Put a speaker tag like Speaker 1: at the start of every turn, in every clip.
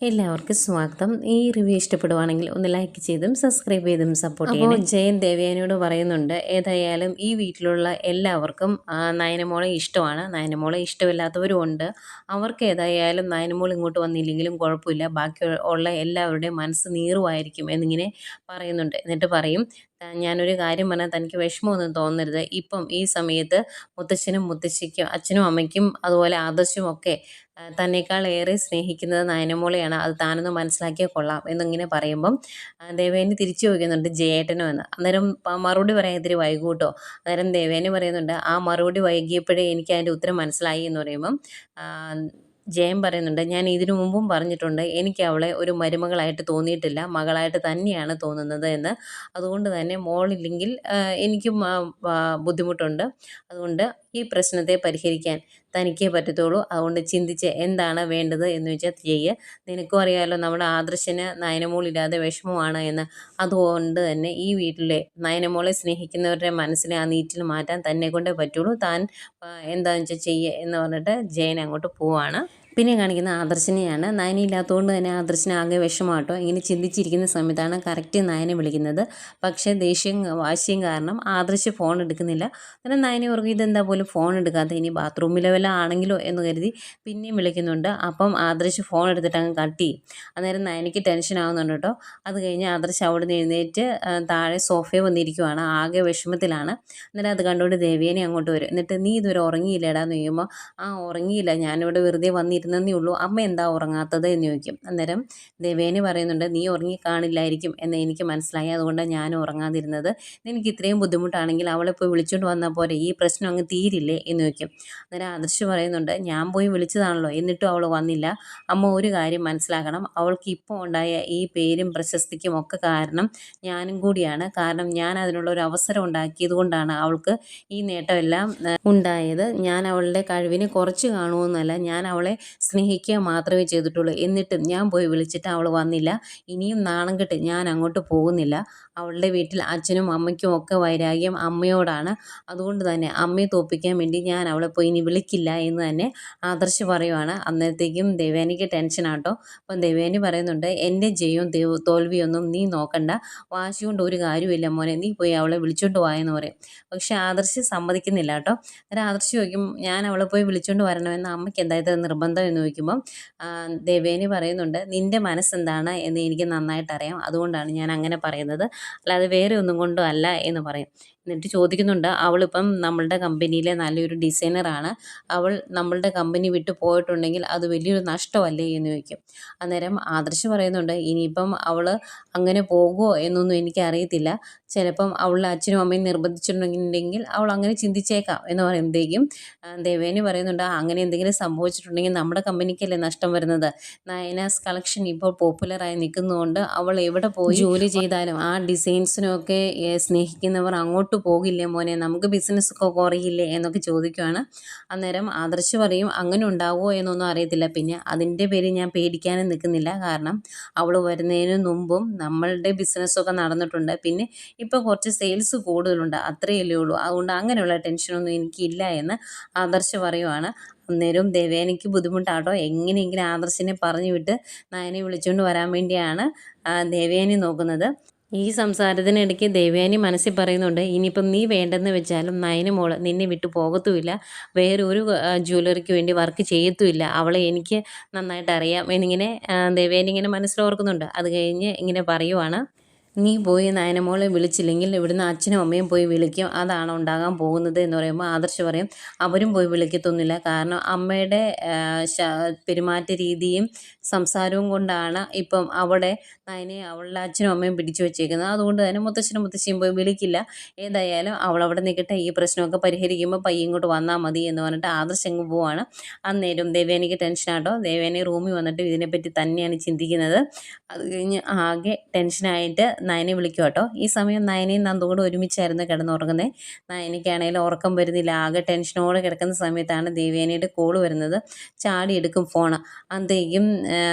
Speaker 1: എല്ലാവർക്കും സ്വാഗതം. ഈ റിവ്യൂ ഇഷ്ടപ്പെടുവാണെങ്കിൽ ഒന്ന് ലൈക്ക് ചെയ്തും സബ്സ്ക്രൈബ് ചെയ്തും സപ്പോർട്ട് ചെയ്യണം. അപ്പോൾ ജയൻ ദേവയാനിയോട് പറയുന്നുണ്ട്, ഏതായാലും ഈ വീട്ടിലുള്ള എല്ലാവർക്കും നയനമോളെ ഇഷ്ടമാണ്. നയനമോളെ ഇഷ്ടമില്ലാത്തവരും ഉണ്ട്. അവർക്ക് ഏതായാലും നയനമോൾ ഇങ്ങോട്ട് വന്നില്ലെങ്കിലും കുഴപ്പമില്ല, ബാക്കി ഉള്ള എല്ലാവരുടെയും മനസ്സ് നീറുമായിരിക്കും എന്നിങ്ങനെ പറയുന്നുണ്ട്. എന്നിട്ട് പറയും, ഞാനൊരു കാര്യം പറഞ്ഞാൽ തനിക്ക് വിഷമമൊന്നും തോന്നരുത്. ഇപ്പം ഈ സമയത്ത് മുത്തച്ഛനും മുത്തശ്ശിക്കും അച്ഛനും അമ്മയ്ക്കും അതുപോലെ ആദർശും ഒക്കെ തന്നേക്കാൾ ഏറെ സ്നേഹിക്കുന്നത് നയനമോളെയാണ്. അത് താനൊന്ന് മനസ്സിലാക്കിയാൽ കൊള്ളാം എന്നിങ്ങനെ പറയുമ്പം ദേവേനി തിരിച്ചു ചോദിക്കുന്നുണ്ട് ജയേട്ടനോ എന്ന്. അന്നേരം മറുപടി പറയാൻ ഇത്തിരി വൈകൂട്ടോ. അന്നേരം ദേവേനി പറയുന്നുണ്ട്, ആ മറുപടി വൈകിയപ്പോഴേ എനിക്ക് അതിൻ്റെ ഉത്തരം മനസ്സിലായി എന്ന് പറയുമ്പം ജയൻ പറയുന്നുണ്ട്, ഞാൻ ഇതിനു മുമ്പും പറഞ്ഞിട്ടുണ്ട്, എനിക്ക് അവളെ ഒരു മരുമകളായിട്ട് തോന്നിയിട്ടില്ല, മകളായിട്ട് തന്നെയാണ് തോന്നുന്നത് എന്ന്. അതുകൊണ്ട് തന്നെ മോളില്ലെങ്കിൽ എനിക്കും ബുദ്ധിമുട്ടുണ്ട്. അതുകൊണ്ട് ഈ പ്രശ്നത്തെ പരിഹരിക്കാൻ തനിക്കേ പറ്റത്തുള്ളൂ. അതുകൊണ്ട് ചിന്തിച്ച് എന്താണ് വേണ്ടത് എന്ന് വെച്ചാൽ ചെയ്യുക. നിനക്കും അറിയാമല്ലോ നമ്മുടെ ആദർശന് നയനമോളില്ലാതെ വിഷമമാണ് എന്ന്. അതുകൊണ്ട് തന്നെ ഈ വീട്ടിലെ നയനമോളെ സ്നേഹിക്കുന്നവരുടെ മനസ്സിനെ ആ നീറ്റിൽ മാറ്റാൻ തന്നെ കൊണ്ടേ പറ്റുള്ളൂ. താൻ എന്താണെന്ന് വെച്ചാൽ ചെയ്യുക എന്ന് പറഞ്ഞിട്ട് ജയൻ അങ്ങോട്ട് പോവാണ്. പിന്നെ കാണിക്കുന്ന ആദർശിനെയാണ്. നയനില്ലാത്തതുകൊണ്ട് തന്നെ ആദർശിന് ആകെ വിഷമാട്ടോ. ഇങ്ങനെ ചിന്തിച്ചിരിക്കുന്ന സമയത്താണ് കറക്റ്റ് നയനെ വിളിക്കുന്നത്. പക്ഷേ ദേഷ്യവും വാശിയും കാരണം ആദർശ് ഫോൺ എടുക്കുന്നില്ല. അന്നേരം നയനെ ഓർക്കും, ഇതെന്താ പോലും ഫോൺ എടുക്കാത്ത, ഇനി ബാത്റൂമിലെ വല്ല ആണെങ്കിലോ എന്ന് കരുതി പിന്നെയും വിളിക്കുന്നുണ്ട്. അപ്പം ആദർശ് ഫോൺ എടുത്തിട്ട് അങ്ങ് കട്ട് ചെയ്യും. അന്നേരം നയനിക്ക് ടെൻഷൻ ആവുന്നുണ്ട് കേട്ടോ. അത് കഴിഞ്ഞ് ആദർശ് അവിടെ നിന്ന് എഴുന്നേറ്റ് താഴെ സോഫയിൽ വന്നിരിക്കുവാണ്, ആകെ വിഷമത്തിലാണ്. അന്നേരം അത് കണ്ടുകൊണ്ട് ദേവേനെ അങ്ങോട്ട് വരും. എന്നിട്ട് നീ ഇതുവരെ ഉറങ്ങിയില്ലടാന്ന് ചോദിക്കുമ്പോൾ, ഉറങ്ങിയില്ല, ഞാനിവിടെ വെറുതെ വന്നിരുന്നേ ഉള്ളൂ, അമ്മ എന്താ ഉറങ്ങാത്തത് എന്ന് ചോദിക്കും. അന്നേരം ദേവേനി പറയുന്നുണ്ട്, നീ ഉറങ്ങി കാണില്ലായിരിക്കും എന്ന് എനിക്ക് മനസ്സിലായി, അതുകൊണ്ടാണ് ഞാൻ ഉറങ്ങാതിരുന്നത്. നിനക്ക് ഇത്രയും ബുദ്ധിമുട്ടാണെങ്കിൽ അവളെ പോയി വിളിച്ചുകൊണ്ട് വന്നാൽ പോരെ, ഈ പ്രശ്നം അങ്ങ് തീരില്ലേ എന്ന് ചോദിക്കും. അന്നേരം ആദർശ് പറയുന്നുണ്ട്, ഞാൻ പോയി വിളിച്ചതാണല്ലോ, എന്നിട്ടും അവൾ വന്നില്ല. അമ്മ ഒരു കാര്യം മനസ്സിലാക്കണം, അവൾക്ക് ഇപ്പോൾ ഉണ്ടായ ഈ പേരും പ്രശസ്തിക്കും ഒക്കെ കാരണം ഞാനും കൂടിയാണ്. കാരണം ഞാൻ അതിനുള്ള ഒരു അവസരം ഉണ്ടാക്കിയത് കൊണ്ടാണ് അവൾക്ക് ഈ നേട്ടമെല്ലാം ഉണ്ടായത്. ഞാൻ അവളുടെ കഴിവിനെ കുറച്ച് കാണുമെന്നല്ല, ഞാൻ അവളെ സ്നേഹിക്കുക മാത്രമേ ചെയ്തിട്ടുള്ളൂ. എന്നിട്ടും ഞാൻ പോയി വിളിച്ചിട്ട് അവൾ വന്നില്ല. ഇനിയും നാണം കെട്ട് ഞാൻ അങ്ങോട്ട് പോകുന്നില്ല. അവളുടെ വീട്ടിൽ അച്ഛനും അമ്മയ്ക്കും ഒക്കെ വൈരാഗ്യം അമ്മയോടാണ്. അതുകൊണ്ട് തന്നെ അമ്മയെ തോൽപ്പിക്കാൻ വേണ്ടി ഞാൻ അവളെ പോയി ഇനി വിളിക്കില്ല എന്ന് തന്നെ ആദർശ് പറയുവാണ്. അന്നേരത്തേക്കും ദേവേനിക്ക് ടെൻഷനാട്ടോ. അപ്പം ദേവേനി പറയുന്നുണ്ട്, എൻ്റെ ജയവും തോൽവിയൊന്നും നീ നോക്കണ്ട, വാശി കൊണ്ട് ഒരു കാര്യമില്ല മോനെ, നീ പോയി അവളെ വിളിച്ചോണ്ട് പോയെന്ന് പറയും. പക്ഷെ ആദർശ് സമ്മതിക്കുന്നില്ല കേട്ടോ. അന്നേരം ആദർശ് ചോദിക്കും, ഞാൻ അവളെ പോയി വിളിച്ചോണ്ട് വരണമെന്ന് അമ്മയ്ക്ക് എന്തായത് നിർബന്ധം എന്ന് ചോദിക്കുമ്പം ദേവേനി പറയുന്നുണ്ട്, നിൻ്റെ മനസ്സെന്താണ് എന്ന് എനിക്ക് നന്നായിട്ട് അറിയാം, അതുകൊണ്ടാണ് ഞാൻ അങ്ങനെ പറയുന്നത്, അല്ലാതെ വേറെ ഒന്നും കൊണ്ടും അല്ല എന്ന് പറയും. എന്നിട്ട് ചോദിക്കുന്നുണ്ട്, അവളിപ്പം നമ്മളുടെ കമ്പനിയിലെ നല്ലൊരു ഡിസൈനറാണ്, അവൾ നമ്മളുടെ കമ്പനി വിട്ട് പോയിട്ടുണ്ടെങ്കിൽ അത് വലിയൊരു നഷ്ടമല്ലേ എന്ന് ചോദിക്കും. അന്നേരം ആദർശ് പറയുന്നുണ്ട്, ഇനിയിപ്പം അവൾ അങ്ങനെ പോകുമോ എന്നൊന്നും എനിക്കറിയത്തില്ല, ചിലപ്പം അവളുടെ അച്ഛനും അമ്മയും നിർബന്ധിച്ചിട്ടുണ്ടെങ്കിൽ അവൾ അങ്ങനെ ചിന്തിച്ചേക്കാം എന്ന് പറയുമ്പോഴത്തേക്കും ദേവേനി പറയുന്നുണ്ട്, അങ്ങനെ എന്തെങ്കിലും സംഭവിച്ചിട്ടുണ്ടെങ്കിൽ നമ്മുടെ കമ്പനിക്കല്ലേ നഷ്ടം വരുന്നത്. നയനാസ് കളക്ഷൻ ഇപ്പോൾ പോപ്പുലറായി നിൽക്കുന്നതുകൊണ്ട് അവൾ എവിടെ പോയി ജോലി ചെയ്താലും ആ ഡിസൈൻസിനൊക്കെ സ്നേഹിക്കുന്നവർ അങ്ങോട്ട് പോകില്ലേ മോനെ, നമുക്ക് ബിസിനസ്സൊക്കെ കുറയില്ലേ എന്നൊക്കെ ചോദിക്കുവാണ്. അന്നേരം ആദർശ് പറയും, അങ്ങനെ ഉണ്ടാവുമോ എന്നൊന്നും അറിയത്തില്ല, പിന്നെ അതിൻ്റെ പേര് ഞാൻ പേടിക്കാനും നിൽക്കുന്നില്ല, കാരണം അവൾ വരുന്നതിന് മുമ്പും നമ്മളുടെ ബിസിനസ്സൊക്കെ നടന്നിട്ടുണ്ട്, പിന്നെ ഇപ്പോൾ കുറച്ച് സെയിൽസ് കൂടുതലുണ്ട്, അത്രയല്ലേ ഉള്ളൂ, അതുകൊണ്ട് അങ്ങനെയുള്ള ടെൻഷനൊന്നും എനിക്കില്ല എന്ന് ആദർശ് പറയുവാണ്. അന്നേരം ദേവേനിക്ക് ബുദ്ധിമുട്ടാട്ടോ. എങ്ങനെയെങ്കിലും ആദർശിനെ പറഞ്ഞു വിട്ട് നയനെ വിളിച്ചുകൊണ്ട് വരാൻ വേണ്ടിയാണ് ദേവേനി നോക്കുന്നത്. ഈ സംസാരത്തിനിടയ്ക്ക് ദേവയാനി മനസ്സിൽ പറയുന്നുണ്ട്, ഇനിയിപ്പം നീ വേണ്ടെന്ന് വെച്ചാലും നയന മോള് നിന്നെ വിട്ടു പോകത്തുമില്ല, വേറൊരു ജ്വല്ലറിക്ക് വേണ്ടി വർക്ക് ചെയ്യത്തുമില്ല, അവളെ എനിക്ക് നന്നായിട്ട് അറിയാം എന്നിങ്ങനെ ദേവയാനി ഇങ്ങനെ മനസ്സിലോർക്കുന്നുണ്ട്. അത് കഴിഞ്ഞ് ഇങ്ങനെ പറയുവാണ്, നീ പോയി നയനമോളെ വിളിച്ചില്ലെങ്കിൽ ഇവിടുന്ന് അച്ഛനും അമ്മയും പോയി വിളിക്കും, അതാണ് ഉണ്ടാകാൻ പോകുന്നത് എന്ന് പറയുമ്പോൾ ആദർശ് പറയും, അവരും പോയി വിളിക്കത്തൊന്നുമില്ല, കാരണം അമ്മയുടെ പെരുമാറ്റ രീതിയും സംസാരവും കൊണ്ടാണ് ഇപ്പം അവിടെ നയനെ അവളുടെ അച്ഛനും അമ്മയും പിടിച്ചു വെച്ചേക്കുന്നത്. അതുകൊണ്ട് തന്നെ മുത്തച്ഛനും മുത്തശ്ശിയും പോയി വിളിക്കില്ല. ഏതായാലും അവൾ അവിടെ നിൽക്കട്ടെ, ഈ പ്രശ്നമൊക്കെ പരിഹരിക്കുമ്പോൾ പയ്യെ ഇങ്ങോട്ട് വന്നാൽ മതി എന്ന് പറഞ്ഞിട്ട് ആദർശ് അങ്ങ് പോവാണ്. അന്നേരം ദേവേനിക്ക് ടെൻഷനാട്ടോ. ദേവേനി റൂമിൽ വന്നിട്ട് ഇതിനെപ്പറ്റി തന്നെയാണ് ചിന്തിക്കുന്നത്. അത് കഴിഞ്ഞ് ആകെ ടെൻഷനായിട്ട് നയനെ വിളിക്കും കേട്ടോ. ഈ സമയം നയനയും നന്ദും കൂടെ ഒരുമിച്ചായിരുന്നു കിടന്നുറങ്ങുന്നത്. നയനയ്ക്കാണെങ്കിലും ഉറക്കം വരുന്നില്ല. ആകെ ടെൻഷനോടെ കിടക്കുന്ന സമയത്താണ് ദേവയാനിയുടെ കോള് വരുന്നത്. ചാടി എടുക്കും ഫോണ്. അന്തേക്കും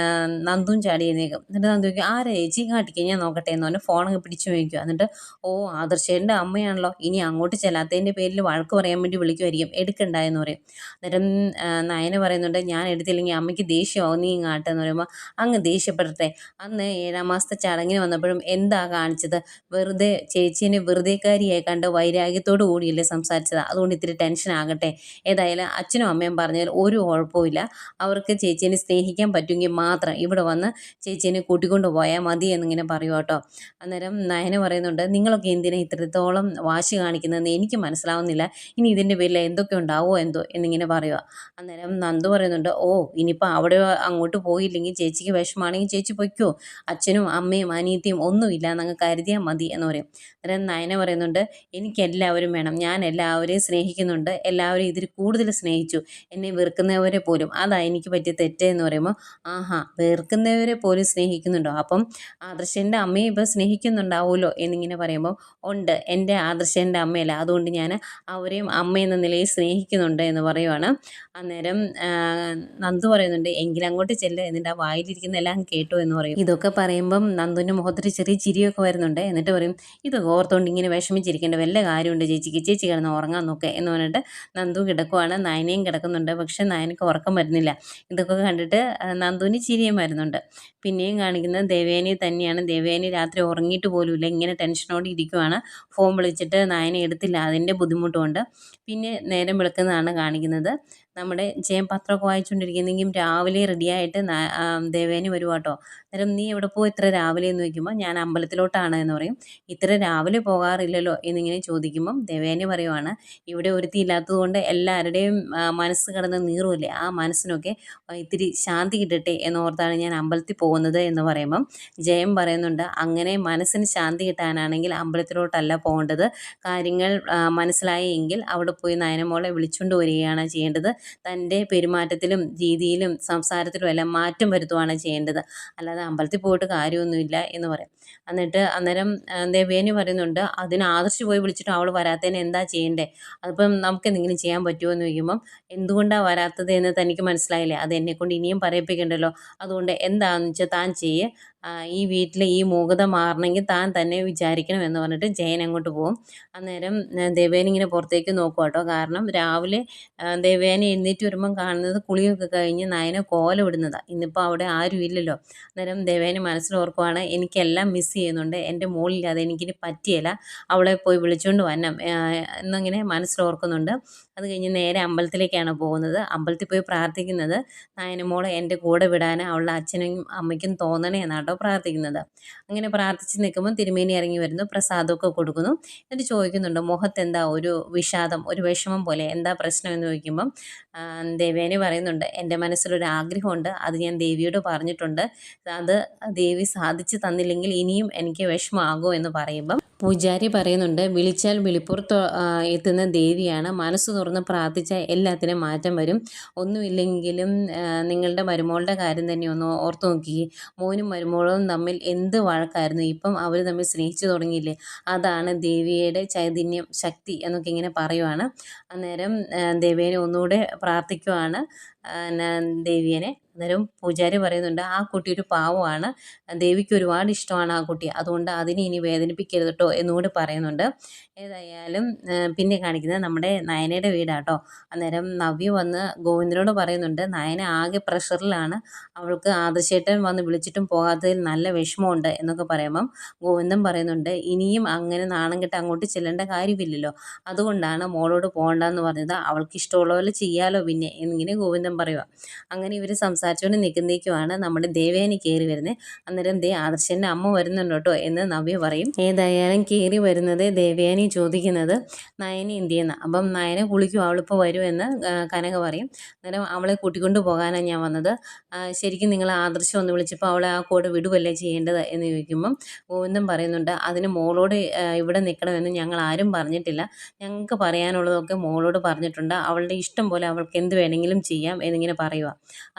Speaker 1: നന്ദും ചാടി എഴുന്നേക്കും. എന്നിട്ട് നന്ദു ചോദിക്കും, ആരാ ചേച്ചി കാട്ടിക്കുക, ഞാൻ നോക്കട്ടെ എന്ന് പറഞ്ഞ് ഫോണങ്ങ് പിടിച്ചു വയ്ക്കുക. എന്നിട്ട് ഓ ആദർശേൻ്റെ അമ്മയാണല്ലോ, ഇനി അങ്ങോട്ട് ചെല്ലാത്തതിൻ്റെ പേരിൽ വഴക്ക് പറയാൻ വേണ്ടി വിളിക്കുമായിരിക്കും, എടുക്കണ്ട എന്ന് പറയും. അന്നേരം നയന പറയുന്നുണ്ട്, ഞാൻ എടുത്തില്ലെങ്കിൽ അമ്മയ്ക്ക് ദേഷ്യമാവും, നീ ഇങ്ങാട്ടെന്ന് പറയുമ്പോൾ അങ്ങ് ദേഷ്യപ്പെടട്ടെ. അന്ന് 7ാം മാസത്തെ ചടങ്ങിന് വന്നപ്പോഴും എന്താ കാണിച്ചത്, വെറുതെ ചേച്ചീനെ വെറുതെക്കാരിയായി കണ്ട് വൈരാഗ്യത്തോടു കൂടിയല്ലേ സംസാരിച്ചത്, അതുകൊണ്ട് ഇത്തിരി ടെൻഷൻ ആകട്ടെ. ഏതായാലും അച്ഛനും അമ്മയും പറഞ്ഞാൽ ഒരു കുഴപ്പമില്ല, അവർക്ക് ചേച്ചീനെ സ്നേഹിക്കാൻ പറ്റുമെങ്കിൽ മാത്രം ഇവിടെ വന്ന് ചേച്ചീനെ കൂട്ടിക്കൊണ്ട് പോയാൽ മതി എന്നിങ്ങനെ പറയും കേട്ടോ. അന്നേരം നയന പറയുന്നുണ്ട്, നിങ്ങളൊക്കെ എന്തിനാ ഇത്രത്തോളം വാശി കാണിക്കുന്നതെന്ന് എനിക്ക് മനസ്സിലാവുന്നില്ല, ഇനി ഇതിൻ്റെ പേരിൽ എന്തൊക്കെ ഉണ്ടാവുമോ എന്തോ എന്നിങ്ങനെ പറയുക. അന്നേരം നന്ദു പറയുന്നുണ്ട്, ഓ ഇനിയിപ്പോൾ അവിടെ അങ്ങോട്ട് പോയില്ലെങ്കിൽ ചേച്ചിക്ക് വിഷമാണെങ്കിൽ ചേച്ചി പൊയ്ക്കോ, അച്ഛനും അമ്മയും അനിയത്തിയും ഒന്നുമില്ല എന്നങ്ങ് കരുതിയാൽ മതി എന്ന് പറയും. അന്നേരം നയന പറയുന്നുണ്ട്, എനിക്ക് എല്ലാവരും വേണം, ഞാൻ എല്ലാവരെയും സ്നേഹിക്കുന്നുണ്ട്, എല്ലാവരും ഇതിൽ കൂടുതൽ സ്നേഹിച്ചു, എന്നെ വെറുക്കുന്നവരെ പോലും, അതാ എനിക്ക് പറ്റിയ തെറ്റ് എന്ന് പറയുമ്പോൾ, ആഹാ വെറുക്കുന്നവരെ പോലും സ്നേഹിക്കുന്നുണ്ടോ, അപ്പം ആദർശൻ്റെ അമ്മയെ ഇപ്പോൾ സ്നേഹിക്കുന്നുണ്ടാവുമല്ലോ എന്നിങ്ങനെ പറയുമ്പോൾ, ഉണ്ട്, എൻ്റെ ആദർശൻ്റെ അമ്മയല്ല, അതുകൊണ്ട് ഞാൻ അവരെയും അമ്മയെന്ന നിലയിൽ സ്നേഹിക്കുന്നുണ്ട് എന്ന് പറയുവാണ്. അന്നേരം നന്ദു പറയുന്നുണ്ട്, എങ്കിലും അങ്ങോട്ട് ചെല്ല്, എന്നിട്ട് ആ വായിലിരിക്കുന്ന എല്ലാം കേട്ടു എന്ന് പറയും. ഇതൊക്കെ പറയുമ്പം നന്ദുവിൻ്റെ മുഖത്തൊരു ചെറിയ ചിരിയൊക്കെ വരുന്നുണ്ട്. എന്നിട്ട് പറയും, ഇതൊക്കെ ഓർത്തുകൊണ്ട് ഇങ്ങനെ വിഷമിച്ചിരിക്കേണ്ട വല്ല കാര്യമുണ്ട് ചേച്ചിക്ക്, ചേച്ചി കിടന്ന് ഉറങ്ങാൻ നോക്കുക എന്ന് പറഞ്ഞിട്ട് നന്ദു കിടക്കുവാണ്. നയനയും കിടക്കുന്നുണ്ട്. പക്ഷെ നയനക്ക് ഉറക്കം വരുന്നില്ല. ഇതൊക്കെ കണ്ടിട്ട് നന്ദുവിന് ചിരിയും വരുന്നുണ്ട്. പിന്നെയും കാണിക്കുന്നത് ദേവയാനി തന്നെയാണ്. ദേവയാനി രാത്രി ഉറങ്ങിയിട്ട് പോലുമില്ല, ഇങ്ങനെ ടെൻഷനോടെ ഇരിക്കുവാണ്. ഫോൺ വിളിച്ചിട്ട് നയന എടുത്തില്ല, അതിൻ്റെ ബുദ്ധിമുട്ടുകൊണ്ട്. പിന്നെ നേരം വെളുക്കുന്നതാണ് കാണിക്കുന്നത്. നമ്മുടെ ജയം പത്രമൊക്കെ വായിച്ചുകൊണ്ടിരിക്കുന്നെങ്കിലും രാവിലെ റെഡിയായിട്ട് ദേവേനി വരും കേട്ടോ. അന്നേരം നീ എവിടെ പോകും ഇത്ര രാവിലെ എന്ന് ചോദിക്കുമ്പോൾ, ഞാൻ അമ്പലത്തിലോട്ടാണ് എന്ന് പറയും. ഇത്ര രാവിലെ പോകാറില്ലല്ലോ എന്നിങ്ങനെ ചോദിക്കുമ്പം ദേവേനി പറയുവാണ്, ഇവിടെ ഒരുത്തി ഇല്ലാത്തത് കൊണ്ട് എല്ലാവരുടെയും മനസ്സ് കിടന്ന് നീറുമല്ലേ, ആ മനസ്സിനൊക്കെ ഇത്തിരി ശാന്തി കിട്ടട്ടെ എന്നോർത്താണ് ഞാൻ അമ്പലത്തിൽ പോകുന്നത് എന്ന് പറയുമ്പം ജയം പറയുന്നുണ്ട്, അങ്ങനെ മനസ്സിന് ശാന്തി കിട്ടാനാണെങ്കിൽ അമ്പലത്തിലോട്ടല്ല പോകേണ്ടത്, കാര്യങ്ങൾ മനസ്സിലായി എങ്കിൽ അവിടെ പോയി നയനമോളെ വിളിച്ചുകൊണ്ട് വരികയാണ് ചെയ്യേണ്ടത്, തൻ്റെ പെരുമാറ്റത്തിലും രീതിയിലും സംസാരത്തിലും എല്ലാം മാറ്റം വരുത്തുകയാണ് ചെയ്യേണ്ടത്, അല്ലാതെ അമ്പലത്തിൽ പോയിട്ട് കാര്യമൊന്നുമില്ല എന്ന് പറയും. അന്നേരം ദേവേനി പറയുന്നുണ്ട്, അതിന് ആദർശ് പോയി വിളിച്ചിട്ട് അവൾ വരാത്തതിന് എന്താ ചെയ്യണ്ടേ, അതിപ്പം നമുക്ക് എന്തെങ്കിലും ചെയ്യാൻ പറ്റുമോ എന്ന് ചോദിക്കുമ്പം, എന്തുകൊണ്ടാണ് വരാത്തത് എന്ന് തനിക്ക് മനസ്സിലായില്ലേ, അത് എന്നെക്കൊണ്ട് ഇനിയും പറയിപ്പിക്കണ്ടല്ലോ, അതുകൊണ്ട് എന്താണെന്ന് വെച്ചാൽ താൻ ചെയ്യ്, ഈ വീട്ടിലെ ഈ മൂകത മാറണമെങ്കിൽ താൻ തന്നെ വിചാരിക്കണം എന്ന് പറഞ്ഞിട്ട് ജയൻ അങ്ങോട്ട് പോകും. അന്നേരം ദേവേനി ഇങ്ങനെ പുറത്തേക്ക് നോക്കുക കേട്ടോ. കാരണം രാവിലെ ദേവേനി എഴുന്നേറ്റ് വരുമ്പം കാണുന്നത് കുളിയൊക്കെ കഴിഞ്ഞ് നയന കോലം ഇടുന്നതാണ്. ഇന്നിപ്പോൾ അവിടെ ആരും ഇല്ലല്ലോ. അന്നേരം ദേവേനി മനസ്സിലോർക്കുവാണ്, എനിക്കെല്ലാം മിസ് ചെയ്യുന്നുണ്ട്, എൻ്റെ മോളില്ലാതെ എനിക്കിനി പറ്റിയില്ല, അവളെ പോയി വിളിച്ചുകൊണ്ട് വരണം എന്നിങ്ങനെ മനസ്സിലോർക്കുന്നുണ്ട്. അത് കഴിഞ്ഞ് നേരെ അമ്പലത്തിലേക്കാണ് പോകുന്നത്. അമ്പലത്തിൽ പോയി പ്രാർത്ഥിക്കുന്നത്, നയനമോളെ എൻ്റെ കൂടെ വിടാൻ അവളുടെ അച്ഛനും അമ്മയ്ക്കും തോന്നണേ എന്നാട്ടോ പ്രാർത്ഥിക്കുന്നത്. അങ്ങനെ പ്രാർത്ഥിച്ച് നിൽക്കുമ്പോൾ തിരുമേനി ഇറങ്ങി വരുന്നു, പ്രസാദമൊക്കെ കൊടുക്കുന്നു. എന്നിട്ട് ചോദിക്കുന്നുണ്ട്, മുഖത്ത് എന്താ ഒരു വിഷാദം, ഒരു വിഷമം പോലെ, എന്താ പ്രശ്നം എന്ന് ചോദിക്കുമ്പം ദേവേനി പറയുന്നുണ്ട്, എൻ്റെ മനസ്സിലൊരു ആഗ്രഹമുണ്ട്, അത് ഞാൻ ദേവിയോട് പറഞ്ഞിട്ടുണ്ട്, അത് ദേവി സാധിച്ചു തന്നില്ലെങ്കിൽ ഇനിയും എനിക്ക് വിഷമമാകുമോ എന്ന് പറയുമ്പം പൂജാരി പറയുന്നുണ്ട്, വിളിച്ചാൽ വിളിപ്പുറത്ത് എത്തുന്ന ദേവിയാണ്, മനസ്സ് തുറന്ന് പ്രാർത്ഥിച്ചാൽ എല്ലാത്തിനും മാറ്റം വരും, ഒന്നുമില്ലെങ്കിലും നിങ്ങളുടെ മരുമോളുടെ കാര്യം തന്നെ ഒന്ന് ഓർത്ത് നോക്കിയേ, മോനും മരുമോളും തമ്മിൽ എന്ത് വഴക്കായിരുന്നു, ഇപ്പം അവർ തമ്മിൽ സ്നേഹിച്ചു തുടങ്ങിയില്ലേ, അതാണ് ദേവിയുടെ ചൈതന്യം, ശക്തി എന്നൊക്കെ ഇങ്ങനെ പറയുവാണ്. അന്നേരം ദേവേനെ ഒന്നുകൂടെ പ്രാർത്ഥിക്കുവാണ് ദേവിയനെ. അന്നേരം പൂജാരി പറയുന്നുണ്ട്, ആ കുട്ടി ഒരു പാവമാണ്, ദേവിക്ക് ഒരുപാട് ഇഷ്ടമാണ് ആ കുട്ടി, അതുകൊണ്ട് അതിനെ ഇനി വേദനിപ്പിക്കരുത് കേട്ടോ എന്നുകൂടി പറയുന്നുണ്ട്. ഏതായാലും പിന്നെ കാണിക്കുന്നത് നമ്മുടെ നയനയുടെ വീടാട്ടോ. അന്നേരം നവ്യ വന്ന് ഗോവിന്ദനോട് പറയുന്നുണ്ട്, നയന ആകെ പ്രഷറിലാണ്, അവൾക്ക് ആദർശേട്ടൻ വന്ന് വിളിച്ചിട്ടും പോകാത്തതിൽ നല്ല വിഷമമുണ്ട് എന്നൊക്കെ പറയുമ്പം ഗോവിന്ദൻ പറയുന്നുണ്ട്, ഇനിയും അങ്ങനെ നാണം കെട്ട് അങ്ങോട്ട് ചെല്ലേണ്ട കാര്യമില്ലല്ലോ, അതുകൊണ്ടാണ് മോളോട് പോകണ്ടെന്ന് പറഞ്ഞത്, അവൾക്ക് ഇഷ്ടമുള്ള പോലെ ചെയ്യാലോ പിന്നെ എന്നിങ്ങനെ ഗോവിന്ദൻ പറയുക. അങ്ങനെ ഇവർ സംസാരിച്ചുകൊണ്ട് നിൽക്കുന്നേക്കുമാണ് നമ്മുടെ ദേവേനി കയറി വരുന്നത്. അന്നേരം ആദർശൻ്റെ അമ്മ വരുന്നുണ്ട് കേട്ടോ എന്ന് നവ്യ പറയും. ഏതായാലും കയറി വരുന്നത് ദേവയാനി ചോദിക്കുന്നത്, നയന എന്ത് ചെയ്യുന്ന, അപ്പം നയന കുളിക്കും, അവളിപ്പോൾ വരുമെന്ന് കനക പറയും. അന്നേരം അവളെ കൂട്ടിക്കൊണ്ട് പോകാനാണ് ഞാൻ വന്നത്, ശരിക്കും നിങ്ങൾ ആദർശം ഒന്ന് വിളിച്ചപ്പോൾ അവളെ ആ കൂടെ വിടുവല്ലേ ചെയ്യേണ്ടത് എന്ന് ചോദിക്കുമ്പം ഗോവിന്ദൻ പറയുന്നുണ്ട്, അതിന് മോളോട് ഇവിടെ നിൽക്കണമെന്ന് ഞങ്ങൾ ആരും പറഞ്ഞിട്ടില്ല, ഞങ്ങൾക്ക് പറയാനുള്ളതൊക്കെ മോളോട് പറഞ്ഞിട്ടുണ്ട്, അവളുടെ ഇഷ്ടം പോലെ അവൾക്ക് എന്ത് വേണമെങ്കിലും ചെയ്യാം എന്നിങ്ങനെ പറയുക.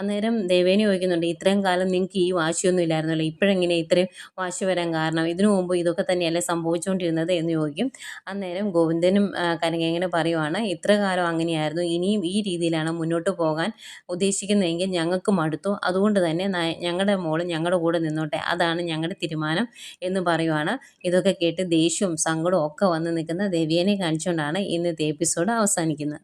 Speaker 1: അന്നേരം ദേവേനി ചോദിക്കുന്നുണ്ട്, ഇത്രയും കാലം നിങ്ങൾക്ക് ഈ വാശിയൊന്നും ഇല്ലായിരുന്നല്ലോ, ഇപ്പോഴെങ്ങനെ ഇത്രയും വാശി വരാൻ കാരണം? ഇതിനു മുമ്പ് ഇതൊക്കെ തന്നെയല്ലേ സംഭവിച്ചുകൊണ്ടിരുന്നത് എന്ന് ചോദിക്കും. അന്നേരം ഗോവിന്ദനും കനകയും ഇങ്ങനെ പറയുവാണ്, ഇത്ര കാലം അങ്ങനെയായിരുന്നു, ഇനിയും ഈ രീതിയിലാണ് മുന്നോട്ട് പോകാൻ ഉദ്ദേശിക്കുന്നതെങ്കിൽ ഞങ്ങൾക്ക് മടുത്തു. അതുകൊണ്ട് തന്നെ ഞങ്ങളുടെ മോള് ഞങ്ങളുടെ കൂടെ നിന്നോട്ടെ, അതാണ് ഞങ്ങളുടെ തീരുമാനം എന്ന് പറയുവാണ്. ഇതൊക്കെ കേട്ട് ദേഷ്യവും സങ്കടവും ഒക്കെ വന്ന് നിൽക്കുന്ന ദേവ്യാനിയെ കാണിച്ചുകൊണ്ടാണ് ഇന്നത്തെ എപ്പിസോഡ് അവസാനിക്കുന്നത്.